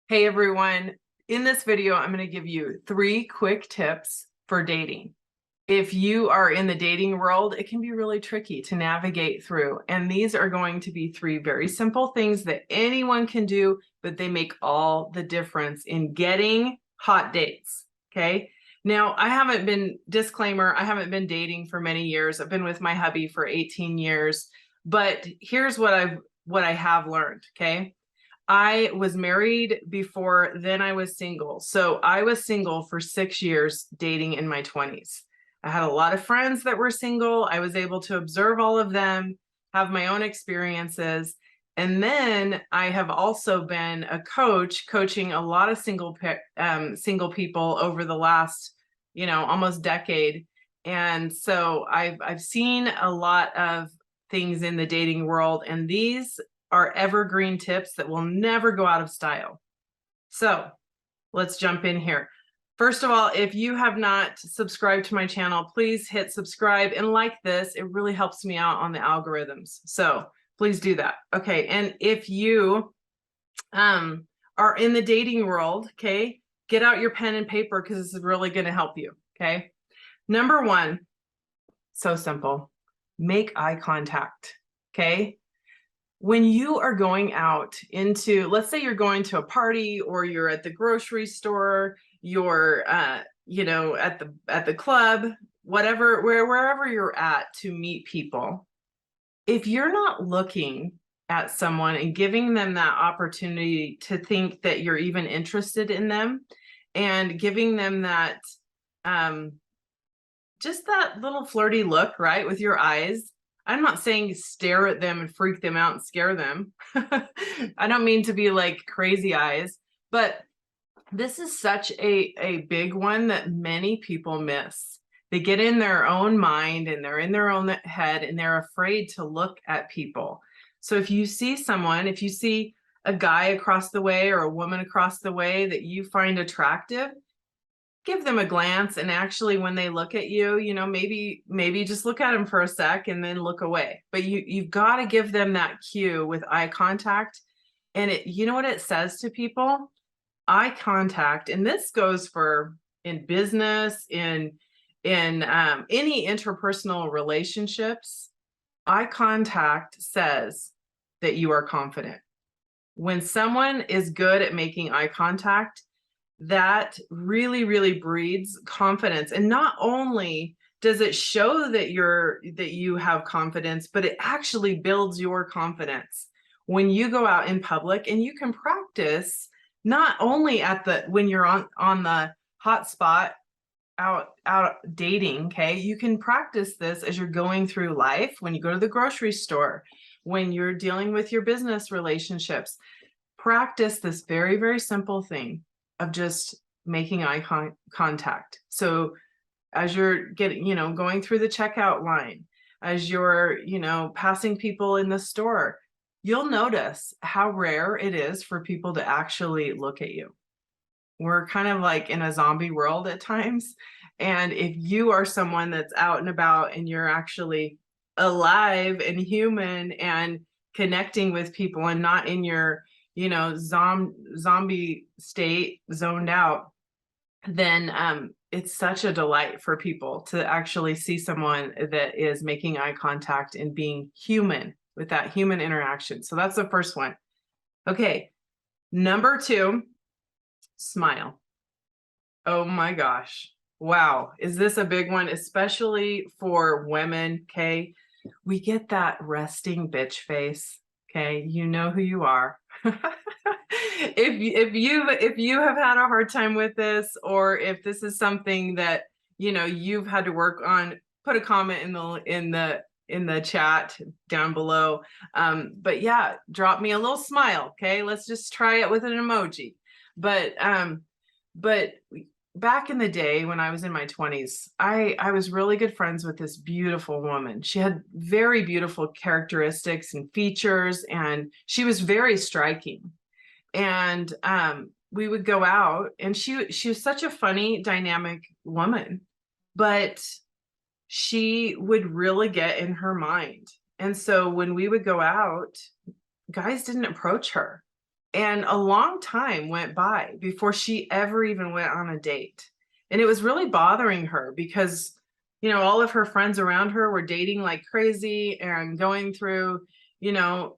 Hey everyone, in this video, I'm going to give you 3 quick tips for dating. If you are in the dating world, it can be really tricky to navigate through. And these are going to be 3 very simple things that anyone can do, but they make all the difference in getting hot dates. Okay. Now, I haven't been dating for many years. I've been with my hubby for 18 years, but here's what I have learned. Okay. I was married before then I was single. So I was single for 6 years, dating in my 20s. I had a lot of friends that were single. I was able to observe all of them, have my own experiences. And then I have also been a coach, coaching a lot of single people over the last, almost decade. And so I've seen a lot of things in the dating world, and these are evergreen tips that will never go out of style. So let's jump in here. First of all, if you have not subscribed to my channel, please hit subscribe and like this. It really helps me out on the algorithms. So please do that. Okay. And if you are in the dating world, okay, get out your pen and paper because this is really going to help you. Okay. Number 1, so simple, make eye contact. Okay. When you are going out into, let's say you're going to a party or you're at the grocery store, you're at the club, wherever you're at to meet people, if you're not looking at someone and giving them that opportunity to think that you're even interested in them, and giving them that just that little flirty look, right, with your eyes. I'm not saying stare at them and freak them out and scare them. I don't mean to be like crazy eyes, but this is such a big one that many people miss. They get in their own mind and they're in their own head and they're afraid to look at people. So if you see a guy across the way or a woman across the way that you find attractive, give them a glance, and actually when they look at you, maybe just look at them for a sec and then look away. But you've got to give them that cue with eye contact. And you know what it says to people? Eye contact, and this goes for in business, in any interpersonal relationships. Eye contact says that you are confident. When someone is good at making eye contact, that really, really breeds confidence. And not only does it show that you have confidence, but it actually builds your confidence when you go out in public. And you can practice not only when you're on the hot spot out dating. Okay, you can practice this as you're going through life, when you go to the grocery store, when you're dealing with your business relationships. Practice this very, very simple thing of just making eye contact. So as you're going through the checkout line, as you're, passing people in the store, you'll notice how rare it is for people to actually look at you. We're kind of like in a zombie world at times. And if you are someone that's out and about and you're actually alive and human and connecting with people and not in your zombie state, zoned out, then it's such a delight for people to actually see someone that is making eye contact and being human with that human interaction. So that's the first one. Okay. Number 2, smile. Oh my gosh. Wow. Is this a big one, especially for women? Okay. We get that resting bitch face. Okay. You know who you are. If you have had a hard time with this, or if this is something that you've had to work on, put a comment in the chat down below. But yeah, drop me a little smile. Okay, let's just try it with an emoji. But back in the day when I was in my 20s, I was really good friends with this beautiful woman. She had very beautiful characteristics and features, and she was very striking. And we would go out, and she was such a funny, dynamic woman, but she would really get in her mind. And so when we would go out, guys didn't approach her. And a long time went by before she ever even went on a date. And it was really bothering her because, all of her friends around her were dating like crazy and going through, you know,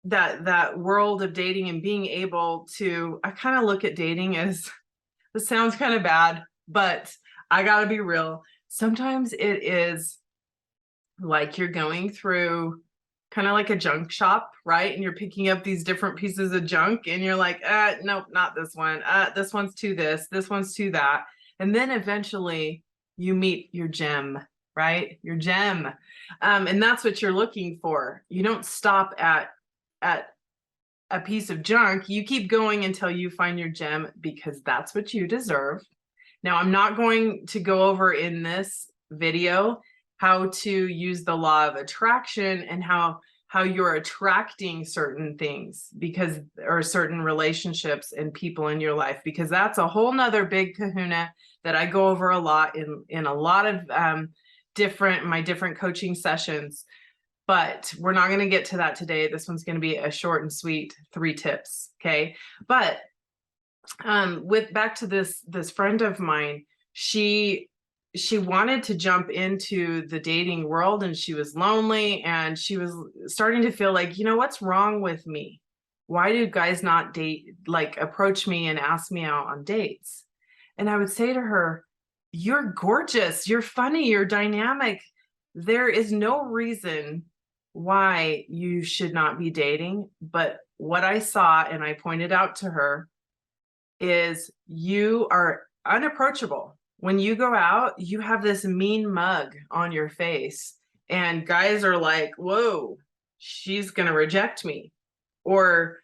that world of dating and being able to, I kind of look at dating as, this sounds kind of bad, but I got to be real. Sometimes it is like you're going through kind of like a junk shop, right? And you're picking up these different pieces of junk and you're like, nope, not this one. This one's too this one's too that. And then eventually you meet your gem, right? Your gem. And that's what you're looking for. You don't stop at a piece of junk. You keep going until you find your gem, because that's what you deserve. Now, I'm not going to go over in this video how to use the law of attraction and how you're attracting certain things, because, or certain relationships and people in your life, because that's a whole nother big kahuna that I go over a lot in a lot of my different coaching sessions. But we're not going to get to that today. This one's going to be a short and sweet 3 tips. Okay. But with back to this friend of mine, she wanted to jump into the dating world, and she was lonely, and she was starting to feel like, what's wrong with me? Why do guys not approach me and ask me out on dates? And I would say to her, you're gorgeous, you're funny, you're dynamic. There is no reason why you should not be dating. But what I saw, and I pointed out to her, is you are unapproachable. When you go out, you have this mean mug on your face, and guys are like, whoa, she's going to reject me, or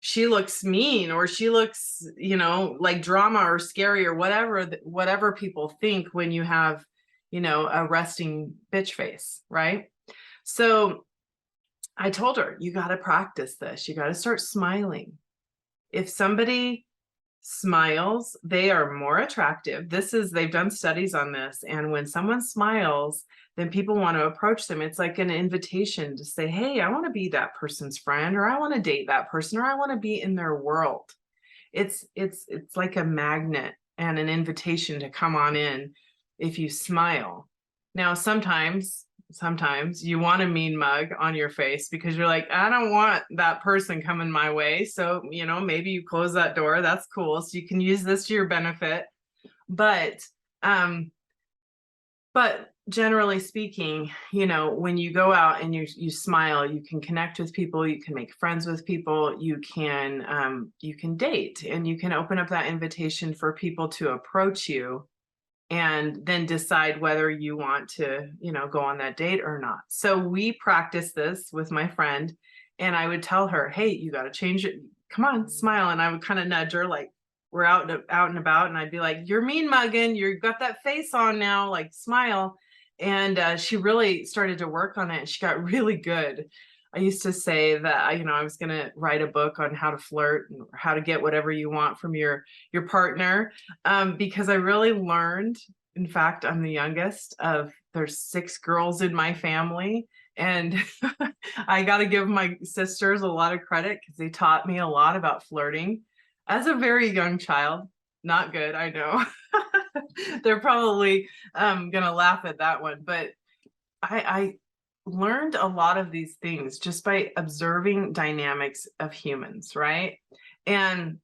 she looks mean, or she looks, like drama or scary, or whatever people think when you have, a resting bitch face, right? So I told her, you got to practice this. You got to start smiling. If somebody smiles, they are more attractive. They've done studies on this. And when someone smiles, then people want to approach them. It's like an invitation to say, hey, I want to be that person's friend, or I want to date that person, or I want to be in their world. It's like a magnet and an invitation to come on in if you smile. Now, sometimes you want a mean mug on your face because you're like, I don't want that person coming my way. So, maybe you close that door. That's cool. So you can use this to your benefit. But generally speaking, when you go out and you smile, you can connect with people, you can make friends with people, you can date, and you can open up that invitation for people to approach you, and then decide whether you want to, go on that date or not. So we practice this with my friend, and I would tell her, hey, you got to change it. Come on, smile. And I would kind of nudge her, like, we're out and about, and I'd be like, you're mean mugging, you've got that face on now, like, smile. And she really started to work on it. She got really good. I used to say that, I was going to write a book on how to flirt and how to get whatever you want from your partner, because I really learned, in fact, I'm the youngest there's 6 girls in my family. And I got to give my sisters a lot of credit because they taught me a lot about flirting as a very young child. Not good, I know. They're probably gonna laugh at that one, but I learned a lot of these things just by observing dynamics of humans, right? And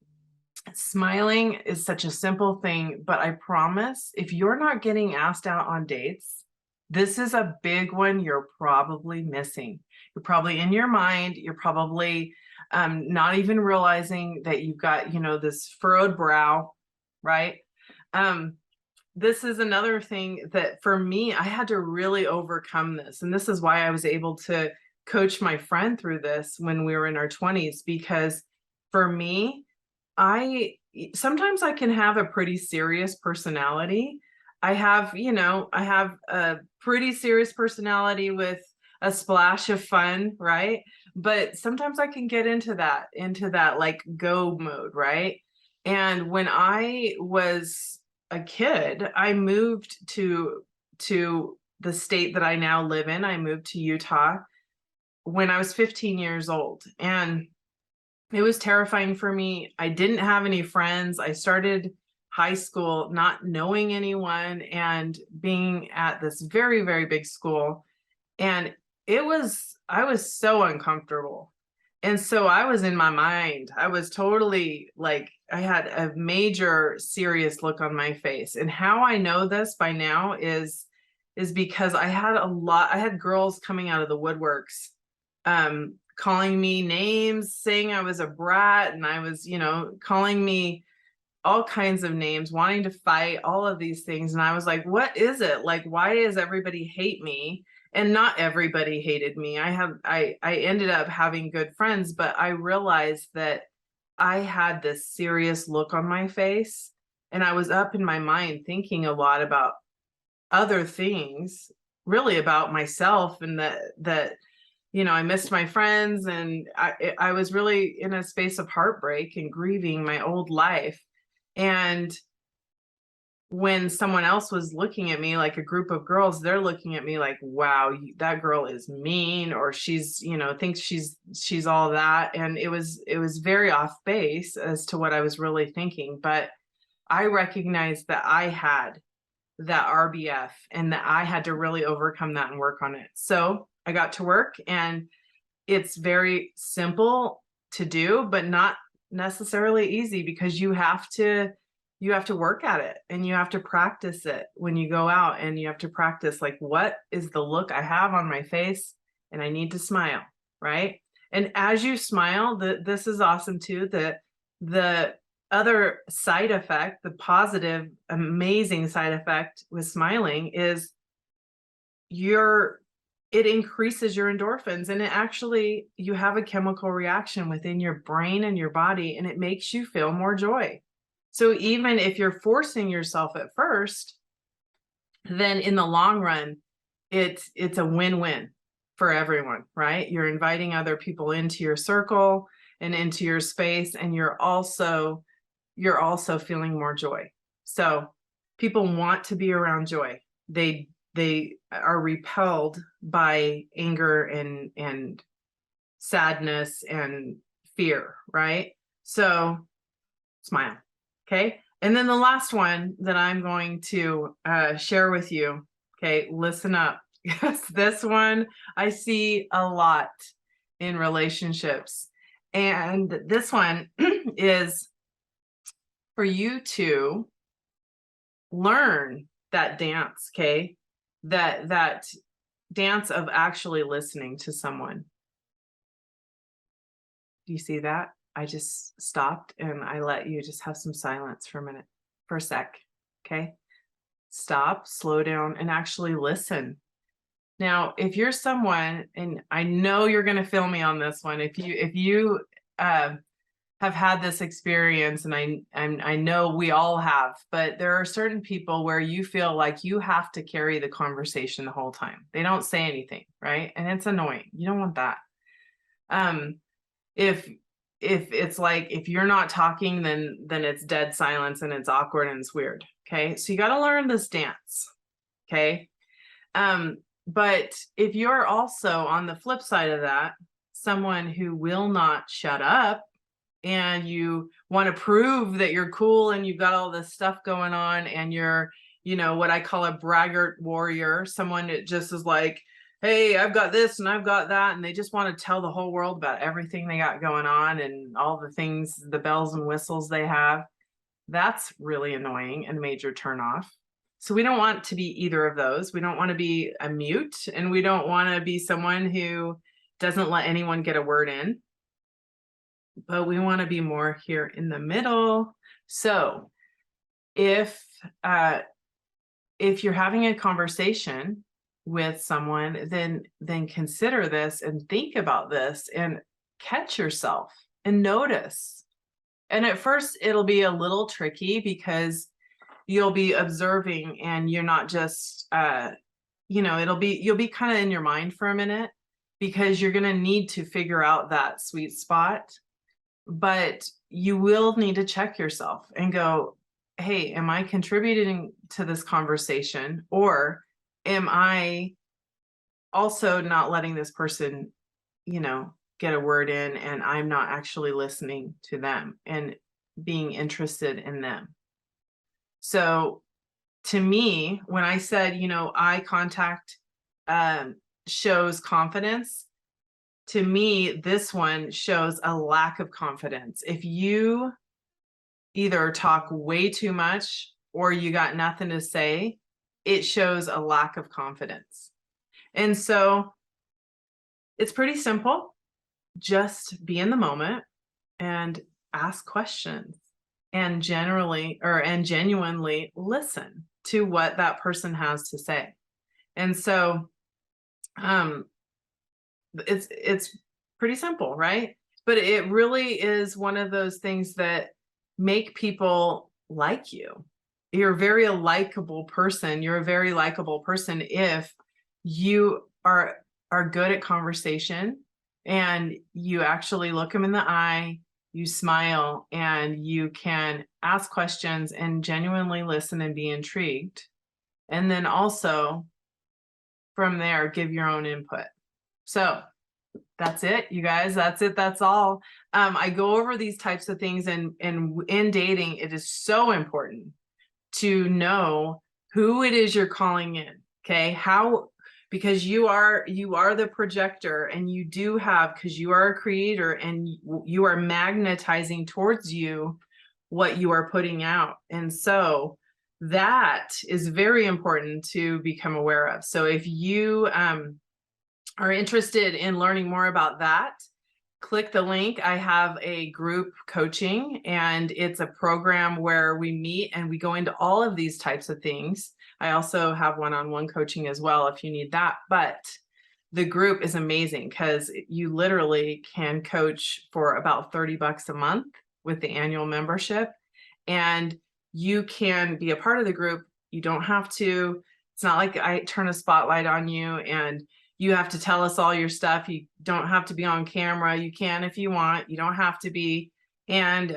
smiling is such a simple thing, but I promise, if you're not getting asked out on dates, this is a big one you're probably missing. You're probably in your mind, you're probably not even realizing that you've got, this furrowed brow, right? This is another thing that for me, I had to really overcome this. And this is why I was able to coach my friend through this when we were in our 20s, because for me, sometimes I can have a pretty serious personality. I have a pretty serious personality with a splash of fun, right? But sometimes I can get into that like go mode, right? And when I was a kid, I moved to the state that I now live in. I moved to Utah when I was 15 years old. And It was terrifying for me. I didn't have any friends. I started high school not knowing anyone and being at this very, very big school. And I was so uncomfortable. And so I was in my mind. I was totally like, I had a major serious look on my face. And how I know this by now is because I had girls coming out of the woodworks, calling me names, saying I was a brat, and I was, calling me all kinds of names, wanting to fight, all of these things. And I was like, what is it? Like, why does everybody hate me? And not everybody hated me. I ended up having good friends, but I realized that I had this serious look on my face, and I was up in my mind thinking a lot about other things, really about myself, and that I missed my friends, and I was really in a space of heartbreak and grieving my old life. And when someone else was looking at me, like a group of girls, they're looking at me like, wow, that girl is mean, or she's, thinks she's all that. And it was very off base as to what I was really thinking. But I recognized that I had that RBF and that I had to really overcome that and work on it. So I got to work, and it's very simple to do, but not necessarily easy, because you have to work at it, and you have to practice it when you go out, and you have to practice, like, what is the look I have on my face, and I need to smile, right? And as you smile, this is awesome too, that the other side effect, the positive, amazing side effect with smiling is it increases your endorphins, and it actually, you have a chemical reaction within your brain and your body, and it makes you feel more joy. So even if you're forcing yourself at first, then in the long run, it's a win-win for everyone, right? You're inviting other people into your circle and into your space, and you're also feeling more joy. So people want to be around joy. They are repelled by anger and sadness and fear, right? So smile. Okay. And then the last one that I'm going to share with you. Okay. Listen up. Yes, this one I see a lot in relationships. And this one is for you to learn that dance. Okay. That dance of actually listening to someone. Do you see that? I just stopped and I let you just have some silence for a minute, for a sec. Okay. Stop, slow down, and actually listen. Now, if you're someone, and I know you're going to feel me on this one, if you have had this experience, and I know we all have, but there are certain people where you feel like you have to carry the conversation the whole time. They don't say anything, right? And it's annoying. You don't want that. If it's like, if you're not talking, then it's dead silence, and it's awkward, and it's weird. Okay. So you got to learn this dance. Okay. But if you're also on the flip side of that, someone who will not shut up, and you want to prove that you're cool and you've got all this stuff going on, and you're, what I call a braggart warrior, someone that just is like, hey, I've got this and I've got that, and they just want to tell the whole world about everything they got going on and all the things, the bells and whistles they have. That's really annoying and major turnoff. So we don't want to be either of those. We don't want to be a mute, and we don't want to be someone who doesn't let anyone get a word in, but we want to be more here in the middle. So if you're having a conversation with someone, then consider this and think about this and catch yourself and notice. And at first it'll be a little tricky, because you'll be observing, and you're not just you'll be kind of in your mind for a minute, because you're going to need to figure out that sweet spot. But you will need to check yourself and go, hey, am I contributing to this conversation, or am I also not letting this person, get a word in and I'm not actually listening to them and being interested in them. So to me, when I said, eye contact shows confidence, to me, this one shows a lack of confidence. If you either talk way too much or you got nothing to say, it shows a lack of confidence. And so it's pretty simple. Just be in the moment and ask questions and genuinely listen to what that person has to say. And so it's pretty simple, right? But it really is one of those things that make people like you. You're a very likable person. You're a very likable person if you are good at conversation and you actually look them in the eye, you smile, and you can ask questions and genuinely listen and be intrigued. And then also from there, give your own input. So that's it, you guys. That's it. That's all. I go over these types of things, and in dating, it is so important to know who it is you're calling in. Okay, because you are the projector, and you do have, because you are a creator, and you are magnetizing towards you what you are putting out, and so that is very important to become aware of. So if you are interested in learning more about that, click the link. I have a group coaching, and it's a program where we meet and we go into all of these types of things. I also have one-on-one coaching as well if you need that. But the group is amazing because you literally can coach for about $30 a month with the annual membership, and you can be a part of the group. You don't have to. It's not like I turn a spotlight on you and you have to tell us all your stuff. You don't have to be on camera. You can if you want. You don't have to be. And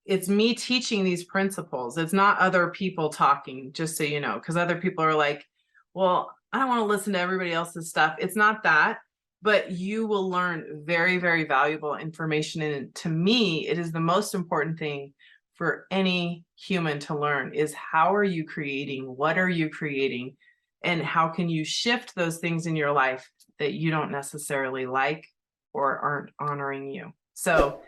it's me teaching these principles. It's not other people talking, just so you know, because other people are like, well, I don't want to listen to everybody else's stuff. It's not that, but you will learn very, very valuable information. And to me, it is the most important thing for any human to learn is how are you creating? What are you creating? And how can you shift those things in your life that you don't necessarily like or aren't honoring you? So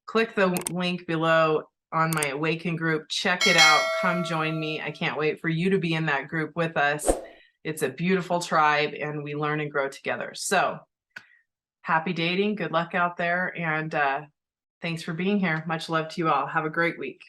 click the link below on my Awaken group. Check it out. Come join me. I can't wait for you to be in that group with us. It's a beautiful tribe, and we learn and grow together. So happy dating. Good luck out there. And thanks for being here. Much love to you all. Have a great week.